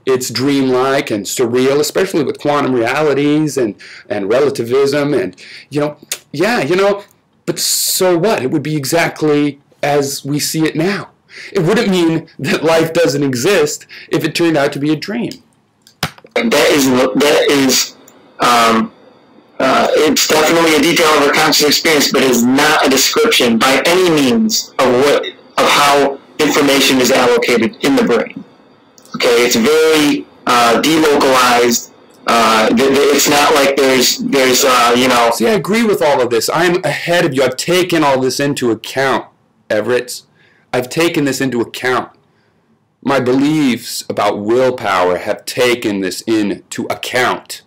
it's dreamlike and surreal, especially with quantum realities and relativism and, but so what? It would be exactly as we see it now. It wouldn't mean that life doesn't exist if it turned out to be a dream. It's definitely a detail of our conscious experience, but it is not a description by any means of how information is allocated in the brain. Okay, it's very delocalized. It's not like there's See, I agree with all of this. I'm ahead of you. I've taken all this into account, Everretts. I've taken this into account. My beliefs about willpower have taken this into account.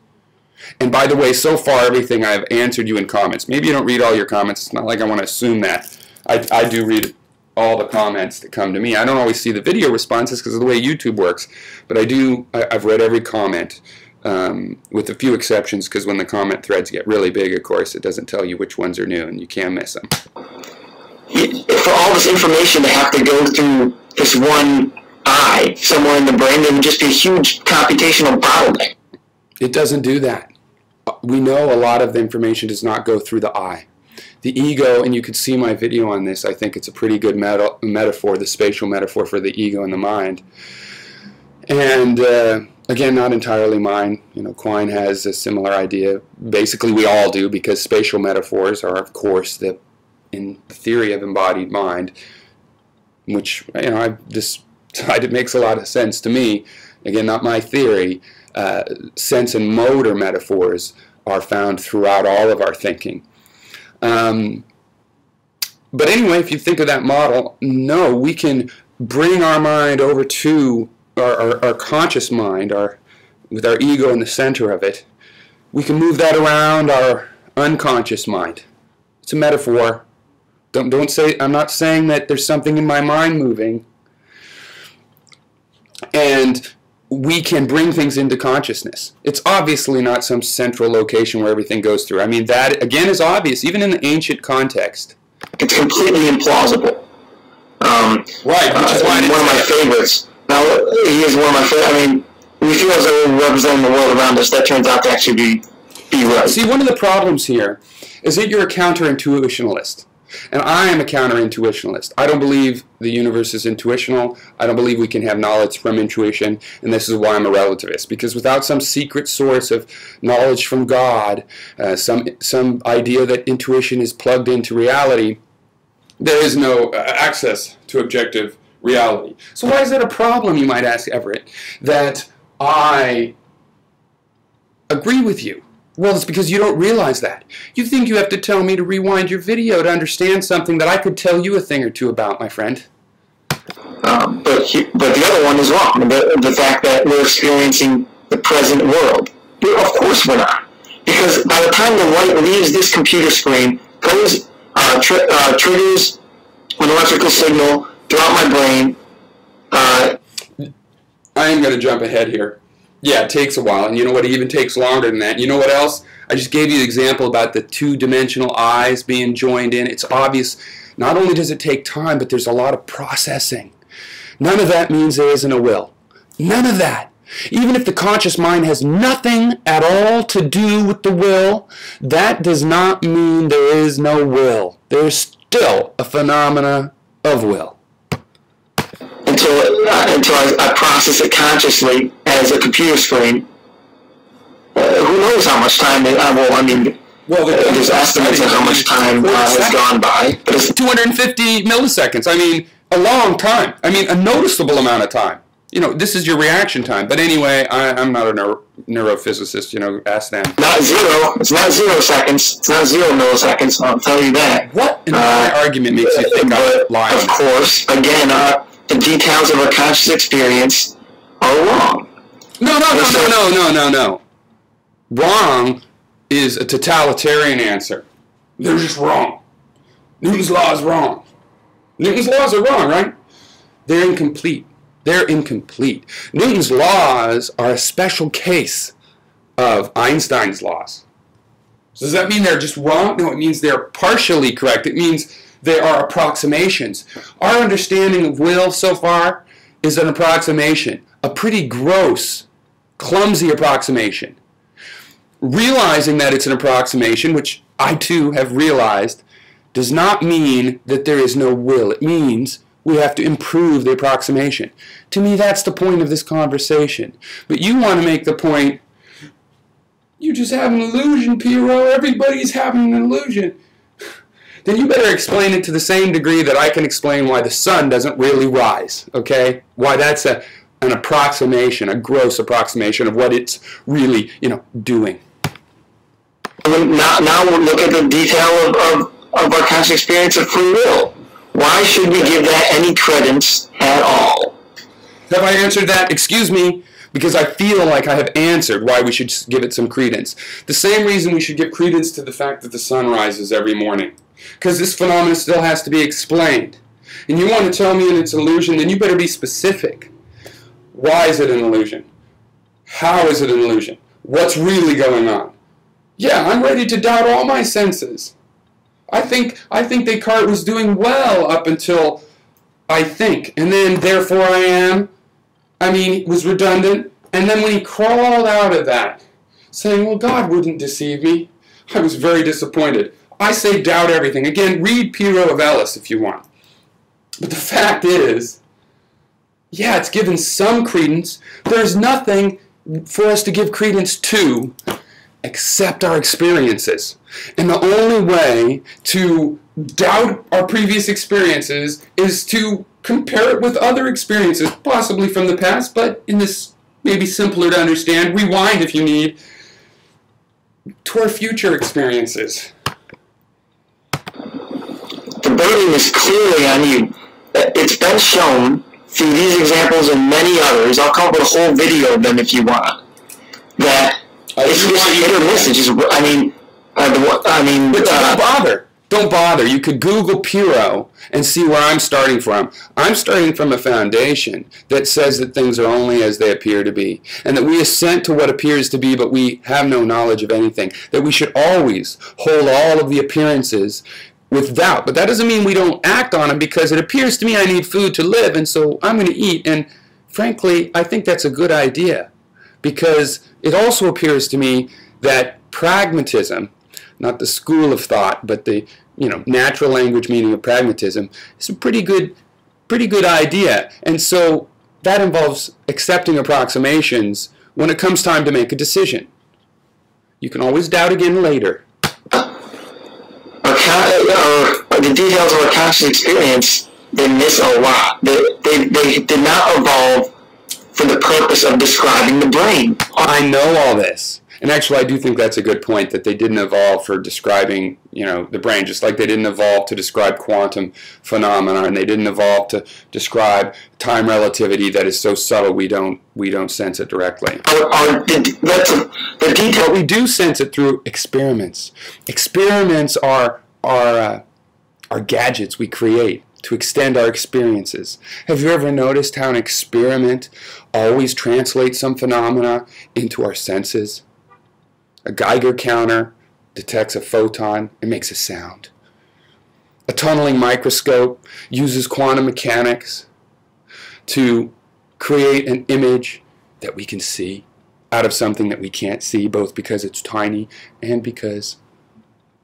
And by the way, so far everything I've answered you in comments. Maybe you don't read all your comments. It's not like I want to assume that. I do read all the comments that come to me. I don't always see the video responses because of the way YouTube works. But I've read every comment, with a few exceptions, because when the comment threads get really big, of course, it doesn't tell you which ones are new and you can't miss them. For all this information to have to go through this one eye somewhere in the brain, there would just be a huge computational bottleneck. It doesn't do that. We know a lot of the information does not go through the eye. The ego, and you could see my video on this, I think it's a pretty good metaphor, the spatial metaphor for the ego and the mind. And again, not entirely mine. Quine has a similar idea. Basically, we all do, because spatial metaphors are, of course, in the theory of embodied mind, which I've decided it makes a lot of sense to me. Again, not my theory. Sense and motor metaphors are found throughout all of our thinking. But anyway, if you think of that model, no, we can bring our mind over to our conscious mind, with our ego in the center of it. We can move that around our unconscious mind. It's a metaphor. Don't say, I'm not saying that there's something in my mind moving. And we can bring things into consciousness. It's obviously not some central location where everything goes through. I mean, that, again, is obvious, even in the ancient context. It's completely implausible. Right, which is why one of my favorites. Now, he is one of my favorites. I mean, we feel as though we're representing the world around us. That turns out to actually be right. See, one of the problems here is that you're a counterintuitionalist. And I am a counterintuitionalist. I don't believe the universe is intuitional. I don't believe we can have knowledge from intuition. And this is why I'm a relativist. Because without some secret source of knowledge from God, some idea that intuition is plugged into reality, there is no access to objective reality. So why is that a problem, you might ask, Everett, that I agree with you? Well, it's because you don't realize that. You think you have to tell me to rewind your video to understand something that I could tell you a thing or two about, my friend. But the other one is wrong. The fact that we're experiencing the present world. Of course we're not. Because by the time the light leaves this computer screen, triggers an electrical signal throughout my brain. I am going to jump ahead here. Yeah, it takes a while, and you know what, it even takes longer than that. You know what else? I just gave you the example about the two-dimensional eyes being joined in. It's obvious, not only does it take time, but there's a lot of processing. None of that means there isn't a will. None of that. Even if the conscious mind has nothing at all to do with the will, that does not mean there is no will. There's still a phenomena of will. Until I process it consciously as a computer screen. Who knows how much time? There's estimates of how much time has gone by. But it's 250 milliseconds. I mean, a long time. I mean, a noticeable amount of time. This is your reaction time. But anyway, I'm not a neurophysicist. Ask them. Not zero. It's not 0 seconds. It's not 0 milliseconds. I'll tell you that. What in my argument makes you think I'm lying? Of course, again, the details of our conscious experience are wrong. No. Wrong is a totalitarian answer. They're just wrong. Newton's law is wrong. Newton's laws are wrong, right? They're incomplete. They're incomplete. Newton's laws are a special case of Einstein's laws. So does that mean they're just wrong? No, it means they're partially correct. It means they are approximations. Our understanding of will so far is an approximation, a pretty gross, clumsy approximation. Realizing that it's an approximation, which I too have realized, does not mean that there is no will. It means we have to improve the approximation. To me, that's the point of this conversation. But you want to make the point, you just have an illusion, Piero. Everybody's having an illusion. Then you better explain it to the same degree that I can explain why the sun doesn't really rise, okay? Why that's an approximation, a gross approximation of what it's really, doing. Now we'll look at the detail of our conscious experience of free will. Why should we give that any credence at all? Have I answered that? Excuse me, because I feel like I have answered why we should give it some credence. The same reason we should give credence to the fact that the sun rises every morning. Because this phenomenon still has to be explained. And you want to tell me it's an illusion, then you better be specific. Why is it an illusion? How is it an illusion? What's really going on? Yeah, I'm ready to doubt all my senses. I think Descartes was doing well up until I think, and then therefore I am. It was redundant. And then when he crawled out of that, saying, well, God wouldn't deceive me, I was very disappointed. I say doubt everything. Again, read Piero of Ellis if you want. But the fact is, yeah, it's given some credence. There's nothing for us to give credence to except our experiences. And the only way to doubt our previous experiences is to compare it with other experiences, possibly from the past, but in this maybe simpler to understand, rewind if you need, to our future experiences. The burden is clearly on you. It's been shown through these examples and many others, I'll cover a whole video of them if you want, that it's just hit or miss. It's just, don't bother. Don't bother. You could Google Piero and see where I'm starting from. I'm starting from a foundation that says that things are only as they appear to be, and that we assent to what appears to be, but we have no knowledge of anything, that we should always hold all of the appearances with doubt. But that doesn't mean we don't act on them, because it appears to me I need food to live, and so I'm going to eat. And frankly, I think that's a good idea, because it also appears to me that pragmatism, not the school of thought, but the natural language meaning of pragmatism, is a pretty good idea. And so that involves accepting approximations when it comes time to make a decision. You can always doubt again later. The details of our conscious experience, they miss a lot. They did not evolve for the purpose of describing the brain. I know all this. And actually, I do think that's a good point, that they didn't evolve for describing, the brain, just like they didn't evolve to describe quantum phenomena, and they didn't evolve to describe time relativity that is so subtle we don't sense it directly. The detail, we do sense it through experiments. Experiments are gadgets we create to extend our experiences. Have you ever noticed how an experiment always translates some phenomena into our senses? A Geiger counter detects a photon and makes a sound. A tunneling microscope uses quantum mechanics to create an image that we can see out of something that we can't see, both because it's tiny and because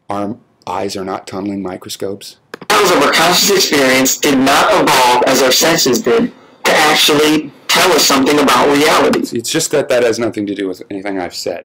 our eyes are not tunneling microscopes. Details of our conscious experience did not evolve as our senses did to actually tell us something about reality. It's just that has nothing to do with anything I've said.